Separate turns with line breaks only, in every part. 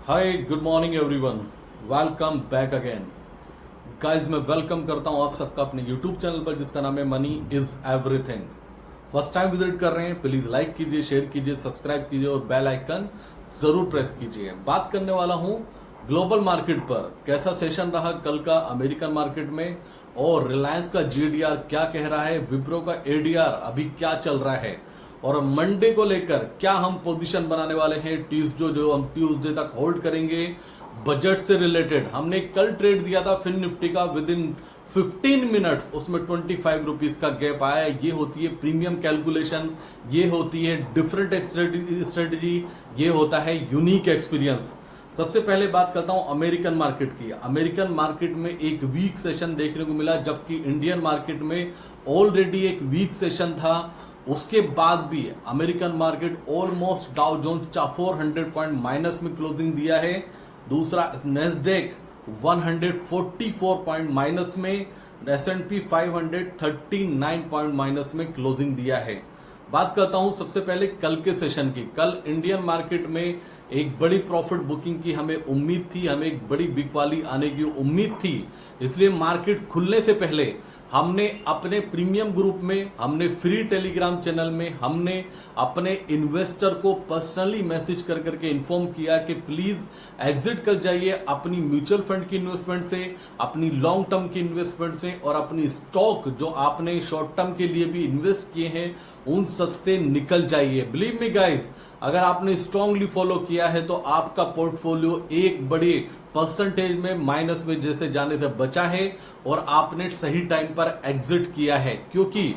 Hi good morning everyone, welcome back again. Guys मैं welcome करता हूं आप सबका अपने यूट्यूब चैनल पर जिसका नाम है money is everything. First time visit कर रहे हैं, प्लीज लाइक कीजिए, शेयर कीजिए, सब्सक्राइब कीजिए और बेल आइकन जरूर प्रेस कीजिए। बात करने वाला हूं ग्लोबल मार्केट पर, कैसा सेशन रहा कल का अमेरिकन मार्केट में और रिलायंस का जीडीआर क्या कह रहा है, विप्रो का एडीआर अभी क्या चल रहा है और मंडे को लेकर क्या हम पोजीशन बनाने वाले हैं। ट्यूसडे जो हम ट्यूसडे तक होल्ड करेंगे बजट से रिलेटेड। हमने कल ट्रेड दिया था फिन निफ्टी का विद इन 15 मिनट्स, उसमें 25 रुपीज का गैप आया। ये होती है प्रीमियम कैलकुलेशन, ये होती है डिफरेंट स्ट्रेटजी, ये होता है यूनिक एक्सपीरियंस। सबसे पहले बात करता हूं अमेरिकन मार्केट की। अमेरिकन मार्केट में एक वीक सेशन देखने को मिला, जबकि इंडियन मार्केट में ऑलरेडी एक वीक सेशन था। उसके बाद भी American market almost Dow Jones 400 point minus में क्लोजिंग दिया है। दूसरा नेस्डेक 144 पॉइंट माइनस में, S&P 500 39 पॉइंट माइनस में क्लोजिंग दिया है। बात करता हूं सबसे पहले कल के सेशन की। कल इंडियन मार्केट में एक बड़ी प्रॉफिट बुकिंग की हमें उम्मीद थी, हमें एक बड़ी बिग वाली आने की उम्मीद थी। इसलिए मार्केट खुलने से पहले हमने अपने प्रीमियम ग्रुप में, हमने फ्री टेलीग्राम चैनल में, हमने अपने इन्वेस्टर को पर्सनली मैसेज कर करके इन्फॉर्म किया कि प्लीज एग्जिट कर जाइए अपनी म्यूचुअल फंड की इन्वेस्टमेंट से, अपनी लॉन्ग टर्म की इन्वेस्टमेंट से और अपनी स्टॉक जो आपने शॉर्ट टर्म के लिए भी इन्वेस्ट किए हैं उन सब से निकल जाइए। बिलीव मी गाइस, अगर आपने स्ट्रांगली फॉलो किया है तो आपका पोर्टफोलियो एक बड़े परसेंटेज में माइनस में जैसे जाने से बचा है और आपने सही टाइम पर एग्जिट किया है। क्योंकि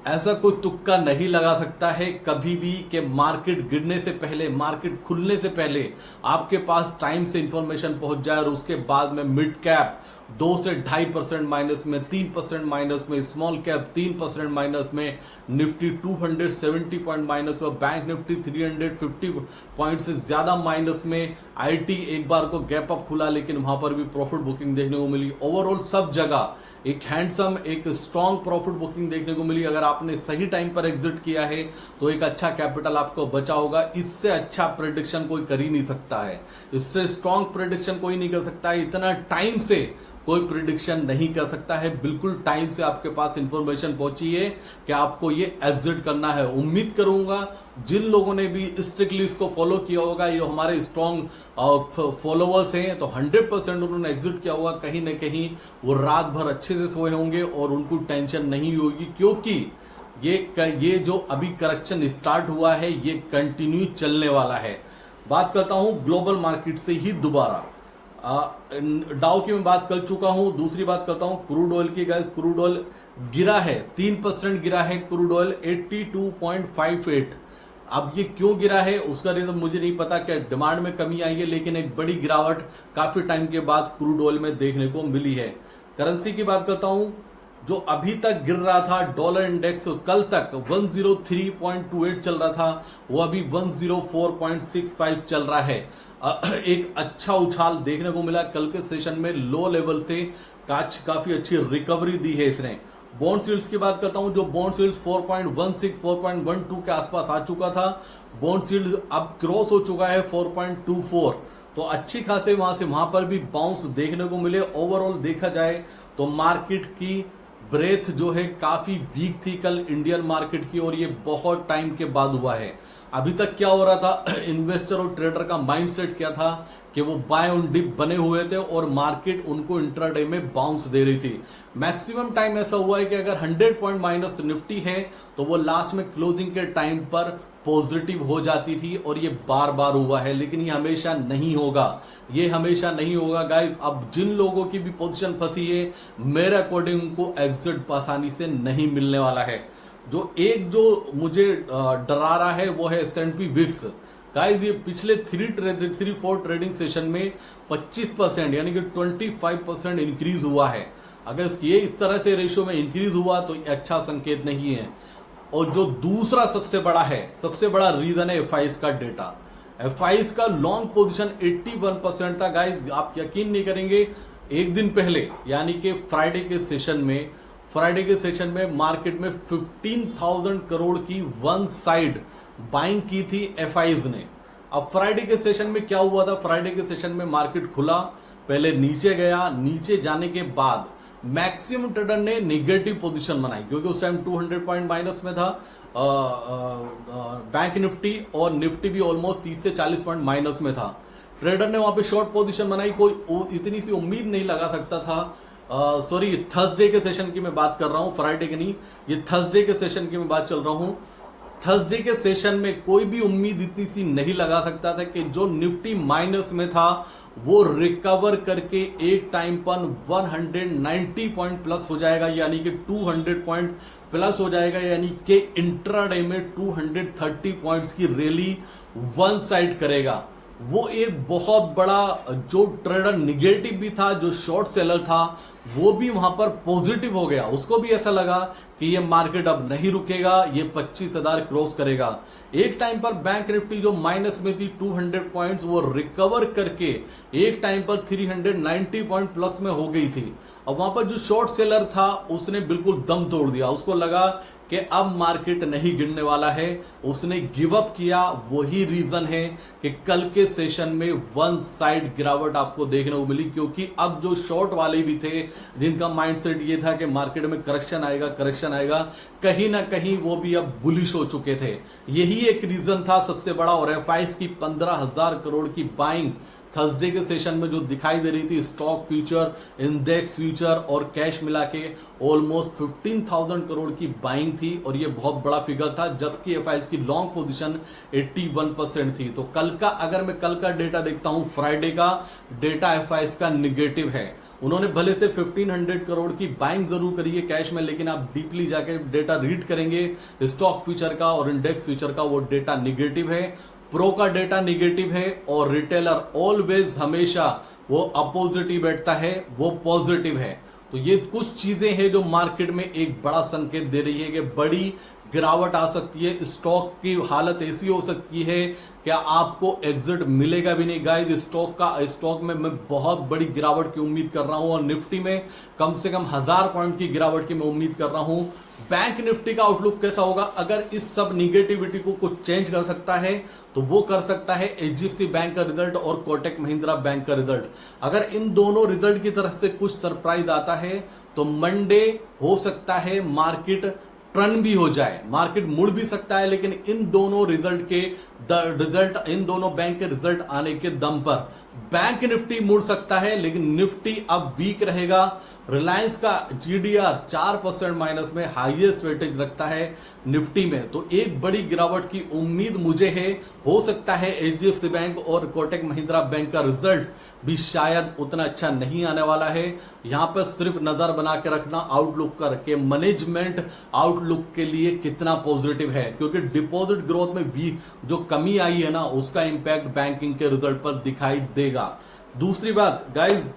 ऐसा कोई तुक्का नहीं लगा सकता है कभी भी कि मार्केट गिरने से पहले, मार्केट खुलने से पहले आपके पास टाइम से इंफॉर्मेशन पहुंच जाए और उसके बाद में मिड कैप 2 से 2.5% माइनस में, 3% माइनस में, स्मॉल कैप 3% माइनस में, निफ्टी 270 पॉइंट माइनस में, बैंक निफ्टी 350 पॉइंट से ज्यादा माइनस में। आईटी एक बार को गैप अप खुला लेकिन वहां पर भी प्रॉफिट बुकिंग देखने को मिली। ओवरऑल सब जगह एक हैंडसम, एक स्ट्रॉन्ग प्रॉफिट बुकिंग देखने को मिली। अगर आपने सही टाइम पर एग्जिट किया है तो एक अच्छा कैपिटल आपको बचा होगा। इससे अच्छा प्रेडिक्शन कोई कर ही नहीं सकता है, इससे स्ट्रॉन्ग प्रेडिक्शन कोई नहीं कर सकता है। इतना टाइम से कोई प्रिडिक्शन नहीं कर सकता है। बिल्कुल टाइम से आपके पास इंफॉर्मेशन पहुंची है कि आपको ये एग्जिट करना है। उम्मीद करूंगा जिन लोगों ने भी स्ट्रिक्टली इसको फॉलो किया होगा, ये हमारे स्ट्रॉन्ग फॉलोवर्स हैं, तो 100% उन्होंने एग्जिट किया होगा। कहीं ना कहीं वो रात भर अच्छे से सोए होंगे और उनको टेंशन नहीं होगी, क्योंकि ये जो अभी करेक्शन स्टार्ट हुआ है ये कंटिन्यू चलने वाला है। बात करता हूं ग्लोबल मार्केट से ही दोबारा। डाउ की मैं बात कर चुका हूं। दूसरी बात करता हूं क्रूड ऑयल की। गाइस क्रूड ऑयल गिरा है, 3% गिरा है क्रूड ऑयल 82.58। अब ये क्यों गिरा है उसका रीजन मुझे नहीं पता, क्या डिमांड में कमी आई है, लेकिन एक बड़ी गिरावट काफी टाइम के बाद क्रूड ऑयल में देखने को मिली है। करेंसी की बात करता हूं, जो अभी तक गिर रहा था डॉलर इंडेक्स, कल तक 103.28 चल रहा था, वो अभी 104.65 चल रहा है। एक अच्छा उछाल देखने को मिला कल के सेशन में, लो लेवल से काफी अच्छी रिकवरी दी है इसने। बॉन्ड यील्ड्स की बात करता हूं, जो बॉन्ड यील्ड्स 4.16 4.12 के आसपास आ चुका था, बॉन्ड यील्ड अब क्रॉस हो चुका है 4.24, तो अच्छी खासे वहां पर भी बाउंस देखने को मिले। ओवरऑल देखा जाए तो मार्केट की ब्रेथ जो है काफी वीक थी कल इंडियन मार्केट की, और ये बहुत टाइम के बाद हुआ है। अभी तक क्या हो रहा था, इन्वेस्टर और ट्रेडर का माइंडसेट क्या था कि वो बाय ऑन डिप बने हुए थे और मार्केट उनको इंट्राडे में बाउंस दे रही थी। मैक्सिमम टाइम ऐसा हुआ है कि अगर 100 पॉइंट माइनस निफ्टी है तो वो लास्ट में क्लोजिंग के टाइम पर पॉजिटिव हो जाती थी, और ये बार बार हुआ है। लेकिन ये हमेशा नहीं होगा, ये हमेशा नहीं होगा गाइस। अब जिन लोगों की भी पोजीशन फंसी है, मेरे अकॉर्डिंग उनको एग्जिट आसानी से नहीं मिलने वाला है। जो मुझे डरा रहा है वो है S&P विक्स। गाइस ये पिछले 3-4 ट्रेडिंग सेशन में 25% यानी कि 25% इंक्रीज हुआ है। अगर ये इस तरह से रेशियो में इंक्रीज हुआ तो ये अच्छा संकेत नहीं है। और जो दूसरा सबसे बड़ा रीजन है FIs का डेटा। FIs का लॉन्ग पोजीशन 81% था। गाइस आप यकीन नहीं करेंगे, एक दिन पहले यानी कि फ्राइडे के सेशन में मार्केट में 15,000 करोड़ की वन साइड बाइंग की थी FIs ने। अब फ्राइडे के सेशन में क्या हुआ था, फ्राइडे के सेशन में मार्केट खुला, पहले नीचे गया, नीचे जाने के बाद मैक्सिमम ट्रेडर ने निगेटिव पोजीशन बनाई क्योंकि उस टाइम 200 पॉइंट माइनस में था बैंक निफ्टी, और निफ्टी भी ऑलमोस्ट 30 से 40 पॉइंट माइनस में था। ट्रेडर ने वहां पे शॉर्ट पोजीशन बनाई, कोई इतनी सी उम्मीद नहीं लगा सकता था। सॉरी, थर्सडे के सेशन की मैं बात कर रहा हूं, फ्राइडे के नहीं, ये थर्सडे के सेशन की मैं बात चल रहा हूं। थर्सडे के सेशन में कोई भी उम्मीद इतनी सी नहीं लगा सकता था कि जो निफ्टी माइनस में था वो रिकवर करके एक टाइम पर 190 पॉइंट प्लस हो जाएगा, यानी कि 200 पॉइंट प्लस हो जाएगा, यानी कि इंट्राडे में 230 पॉइंट्स की रैली वन साइड करेगा। वो एक बहुत बड़ा, जो ट्रेडर निगेटिव भी था, जो शॉर्ट सेलर था, वो भी वहां पर पॉजिटिव हो गया। उसको भी ऐसा लगा कि ये मार्केट अब नहीं रुकेगा, ये 25,000 क्रॉस करेगा। एक टाइम पर बैंक निफ्टी जो माइनस में थी 200 पॉइंट्स, वो रिकवर करके एक टाइम पर 390 पॉइंट प्लस में हो गई थी। अब वहां पर जो शॉर्ट सेलर था उसने बिल्कुल दम तोड़ दिया, उसको लगा कि अब मार्केट नहीं गिरने वाला है, उसने गिव अप किया। वही रीजन है कि कल के सेशन में वन साइड गिरावट आपको देखने को मिली, क्योंकि अब जो शॉर्ट वाले भी थे जिनका माइंडसेट ये था कि मार्केट में करेक्शन आएगा, करेक्शन आएगा, कहीं ना कहीं वो भी अब बुलिश हो चुके थे। यही एक रीजन था सबसे बड़ा। और एफआईएस की 15,000 करोड़ की बाइंग थर्सडे के सेशन में जो दिखाई दे रही थी, स्टॉक फ्यूचर, इंडेक्स फ्यूचर और कैश मिला के ऑलमोस्ट 15,000 करोड़ की बाइंग थी, और ये बहुत बड़ा फिगर था, जबकि एफआईएस की लॉन्ग पोजीशन 81% थी। तो कल का, अगर मैं कल का डेटा देखता हूं, फ्राइडे का डेटा एफआईएस का निगेटिव है। उन्होंने भले से 1500 करोड़ की बाइंग जरूर करी है कैश में, लेकिन आप डीपली जाके डेटा रीड करेंगे स्टॉक फ्यूचर का और इंडेक्स फ्यूचर का, वो डेटा निगेटिव है। प्रो का डेटा निगेटिव है, और रिटेलर ऑलवेज हमेशा वो अपोजिट ही बैठता है, वो पॉजिटिव है। तो ये कुछ चीजें हैं जो मार्केट में एक बड़ा संकेत दे रही है कि बड़ी गिरावट आ सकती है। स्टॉक की हालत ऐसी हो सकती है कि आपको एग्जिट मिलेगा भी नहीं। गाइस, स्टॉक में मैं बहुत बड़ी गिरावट की उम्मीद कर रहा हूं, और निफ्टी में कम से कम 1000 पॉइंट की गिरावट की मैं उम्मीद कर रहा हूं। बैंक निफ्टी का आउटलुक कैसा होगा, अगर इस सब निगेटिविटी को कुछ चेंज कर सकता है तो वो कर सकता है एचडीएफसी बैंक का रिजल्ट और कोटक महिंद्रा बैंक का रिजल्ट। अगर इन दोनों रिजल्ट की तरफ से कुछ सरप्राइज आता है तो मंडे हो सकता है मार्केट टर्न भी हो जाए, मार्केट मुड़ भी सकता है। लेकिन इन दोनों इन दोनों बैंक के रिजल्ट आने के दम पर बैंक निफ्टी मुड़ सकता है, लेकिन निफ्टी अब वीक रहेगा। रिलायंस का जीडीआर 4% माइनस में हाईएस्ट वेटेज रखता है निफ्टी में, तो एक बड़ी गिरावट की उम्मीद मुझे है। हो सकता है एचडीएफसी बैंक और कोटक महिंद्रा बैंक का रिजल्ट भी शायद उतना अच्छा नहीं आने वाला है। यहां पर सिर्फ नजर बना के रखना आउटलुक करके, मैनेजमेंट आउटलुक के लिए कितना पॉजिटिव है, क्योंकि डिपॉजिट ग्रोथ में भी जो कमी आई है ना, उसका इंपैक्ट बैंकिंग के रिजल्ट पर दिखाई देगा। दूसरी बात गाइज,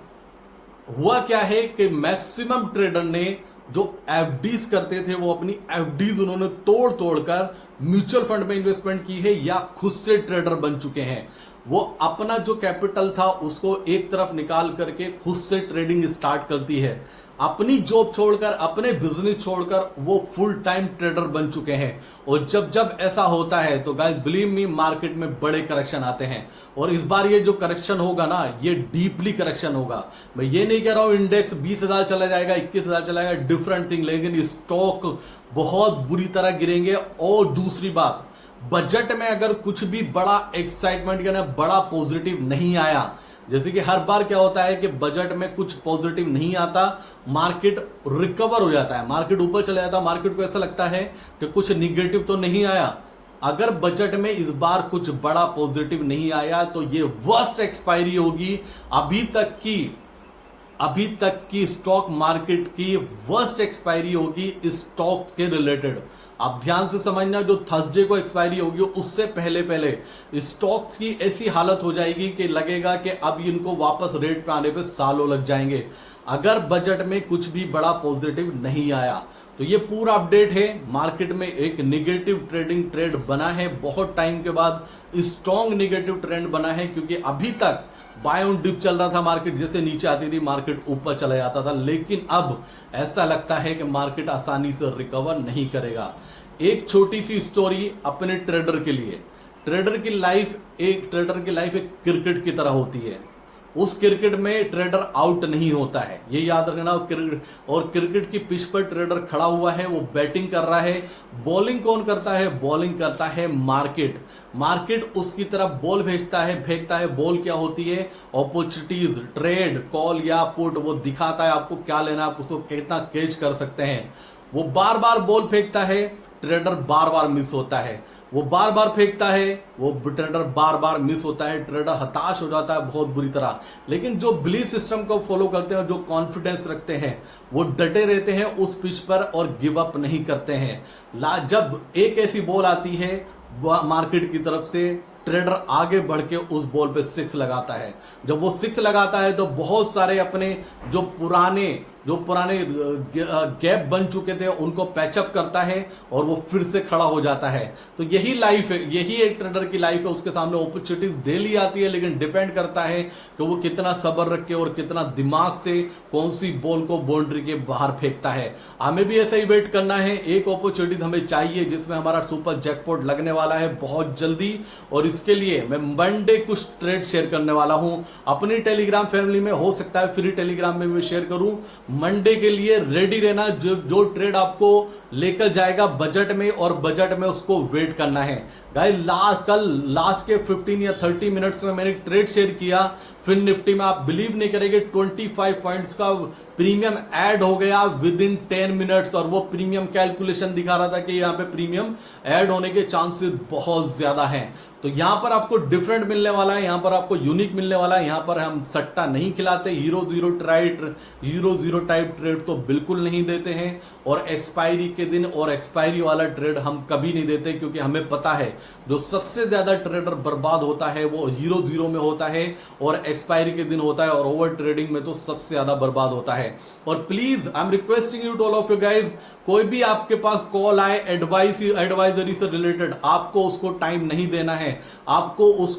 हुआ क्या है कि मैक्सिमम ट्रेडर ने जो एफडीज करते थे, वो अपनी एफडीज उन्होंने तोड़ तोड़कर म्यूचुअल फंड में इन्वेस्टमेंट की है, या खुद से ट्रेडर बन चुके हैं। वो अपना जो कैपिटल था उसको एक तरफ निकाल करके खुद से ट्रेडिंग स्टार्ट करती है। अपनी जॉब छोड़कर, अपने बिजनेस छोड़कर वो फुल टाइम ट्रेडर बन चुके हैं। और जब जब ऐसा होता है तो गाइस बिलीव मी, मार्केट में बड़े करेक्शन आते हैं, और इस बार ये जो करेक्शन होगा ना, ये डीपली करेक्शन होगा। मैं ये नहीं कह रहा हूं इंडेक्स 20,000 चला जाएगा, 21,000 चला जाएगा, डिफरेंट थिंग, लेकिन स्टॉक बहुत बुरी तरह गिरेंगे। और दूसरी बात, बजट में अगर कुछ भी बड़ा एक्साइटमेंट या बड़ा पॉजिटिव नहीं आया, जैसे कि हर बार क्या होता है कि बजट में कुछ पॉजिटिव नहीं आता, मार्केट रिकवर हो जाता है, मार्केट ऊपर चला जाता है, मार्केट को ऐसा लगता है कि कुछ निगेटिव तो नहीं आया। अगर बजट में इस बार कुछ बड़ा पॉजिटिव नहीं आया तो ये वर्स्ट एक्सपायरी होगी अभी तक की स्टॉक मार्केट की वर्स्ट एक्सपायरी होगी स्टॉक के रिलेटेड। आप ध्यान से समझना, जो थर्सडे को एक्सपायरी होगी उससे पहले स्टॉक्स की ऐसी हालत हो जाएगी कि लगेगा कि अब इनको वापस रेट पे आने पे सालों लग जाएंगे, अगर बजट में कुछ भी बड़ा पॉजिटिव नहीं आया। तो ये पूरा अपडेट है। मार्केट में एक निगेटिव ट्रेड बना है, बहुत टाइम के बाद स्ट्रॉन्ग निगेटिव ट्रेंड बना है, क्योंकि अभी तक बाय ऑन डिप चल रहा था मार्केट, जैसे नीचे आती थी मार्केट ऊपर चला जाता था, लेकिन अब ऐसा लगता है कि मार्केट आसानी से रिकवर नहीं करेगा। एक छोटी सी स्टोरी अपने ट्रेडर के लिए, ट्रेडर की लाइफ एक क्रिकेट की तरह होती है। उस क्रिकेट में ट्रेडर आउट नहीं होता है, ये याद रखना। और क्रिकेट की पिच पर ट्रेडर खड़ा हुआ है, वो बैटिंग कर रहा है। बॉलिंग कौन करता है? बॉलिंग करता है मार्केट उसकी तरफ बॉल फेंकता है। बॉल क्या होती है? अपॉर्चुनिटीज, ट्रेड, कॉल या पुट। वो दिखाता है आपको क्या लेना है, आप उसको कितना कैच कर सकते हैं। वो बार बार बॉल फेंकता है, ट्रेडर बार बार मिस होता है। वो बार बार फेंकता है, वो ट्रेडर बार बार मिस होता है। ट्रेडर हताश हो जाता है बहुत बुरी तरह। लेकिन जो बिलीफ सिस्टम को फॉलो करते हैं और जो कॉन्फिडेंस रखते हैं, वो डटे रहते हैं उस पिच पर और गिव अप नहीं करते हैं। जब एक ऐसी बॉल आती है मार्केट की तरफ से, ट्रेडर आगे बढ़ के उस बॉल पे 6 लगाता है। जब वो 6 लगाता है तो बहुत सारे अपने जो पुराने गैप बन चुके थे उनको पैचअप करता है और वो फिर से खड़ा हो जाता है। तो यही लाइफ है, यही एक ट्रेडर की लाइफ है। उसके सामने अपॉर्चुनिटीज डेली आती है, लेकिन डिपेंड करता है कि वो कितना सब्र रख के और कितना दिमाग से कौन सी बॉल को बाउंड्री के बाहर फेंकता है। हमें भी ऐसा ही वेट करना है। एक अपॉर्चुनिटी हमें चाहिए जिसमें हमारा सुपर जैकपॉट लगने वाला है बहुत जल्दी, और इसके लिए मैं मंडे कुछ ट्रेड शेयर करने वाला हूं अपनी टेलीग्राम फैमिली में। हो सकता है फ्री टेलीग्राम में भी शेयर करूं। मंडे के लिए रेडी रहना। जो ट्रेड आपको लेकर जाएगा बजट में, और बजट में उसको वेट करना है। गाइस कल लास्ट के 15 या 30 मिनट्स में मैंने ट्रेड शेयर किया फिन निफ्टी में। आप बिलीव नहीं करेंगे, 25 पॉइंट्स का प्रीमियम ऐड हो गया विद इन 10 मिनट्स। और वो प्रीमियम कैलकुलेशन दिखा रहा था कि यहाँ पे प्रीमियम ऐड होने के चांसेस बहुत ज्यादा हैं। तो यहां पर आपको डिफरेंट मिलने वाला है, यहां पर आपको यूनिक मिलने वाला है। यहां पर हम सट्टा नहीं खिलाते, हीरो जीरो टाइप ट्रेड तो बिल्कुल नहीं देते हैं। और एक्सपायरी के दिन और एक्सपायरी वाला ट्रेड हम कभी नहीं देते, क्योंकि हमें पता है जो सबसे ज्यादा ट्रेडर बर्बाद होता है वो हीरो जीरो में होता है और एक्सपायरी के दिन होता है, और ओवर ट्रेडिंग में तो सबसे ज्यादा बर्बाद होता है। और please I am requesting you to all of you guys, कोई भी आपके पास कॉल आए एडवाइजरी से रिलेटेड, आपको उसको टाइम नहीं देना है। आपको उस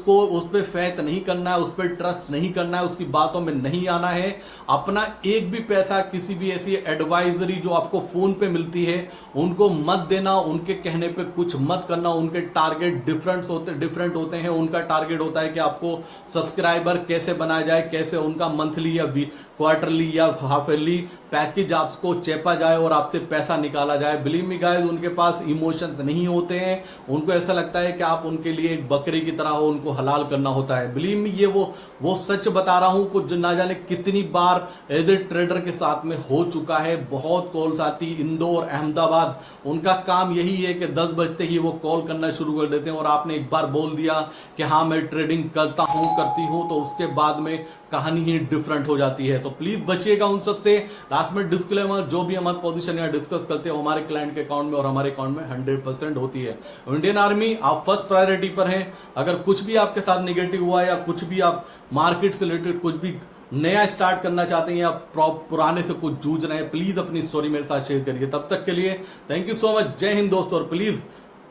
पर फेथ नहीं करना है, उस पर ट्रस्ट नहीं करना है, उसकी बातों में नहीं आना है। अपना एक भी पैसा किसी भी ऐसी एडवाइजरी जो आपको फोन पे मिलती है उनको मत देना, उनके कहने पे कुछ मत करना। उनके टारगेट डिफरेंट होते हैं। उनका टारगेट होता है कि आपको सब्सक्राइबर कैसे बनाया जाए, कैसे उनका मंथली या क्वार्टरली या हाफ ईयरली पैकेज आपको चेपा जाए और आपसे पैसा निकाला जाए। बिलीव मी गाइस, उनके पास इमोशंस नहीं होते हैं। उनको ऐसा लगता है कि आप उनके लिए एक बकरी की तरह हो, उनको हलाल करना होता है। बिलीव मी, ये वो सच बता रहा हूं, कुछ ना जाने कितनी बार एज ए ट्रेडर के साथ में हो चुका है। बहुत कॉल्स आती, इंदौर, अहमदाबाद, उनका काम यही है कि 10 बजते ही वो कॉल करना शुरू कर देते हैं। और आपने एक बार बोल दिया कि हाँ मैं ट्रेडिंग करती हूं, तो उसके बाद में कहानी ही डिफरेंट हो जाती है। तो प्लीज बचिएगा उन सबसे। लास्ट में डिस्क्लेमर, जो भी हम पोजीशन यहाँ डिस्कस करते हैं हमारे क्लाइंट के अकाउंट में और हमारे अकाउंट में 100% होती है। इंडियन आर्मी, आप फर्स्ट प्रायोरिटी पर हैं। अगर कुछ भी आपके साथ निगेटिव हुआ या कुछ भी आप मार्केट से रिलेटेड कुछ भी नया स्टार्ट करना चाहते हैं या पुराने से कुछ जूझ रहे हैं, प्लीज अपनी स्टोरी मेरे साथ शेयर करिए। तब तक के लिए थैंक यू सो मच। जय हिंद दोस्तों, और प्लीज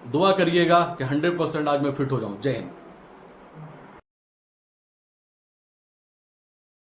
दुआ करिएगा कि 100% आज मैं फिट हो जाऊं। जय हिंद।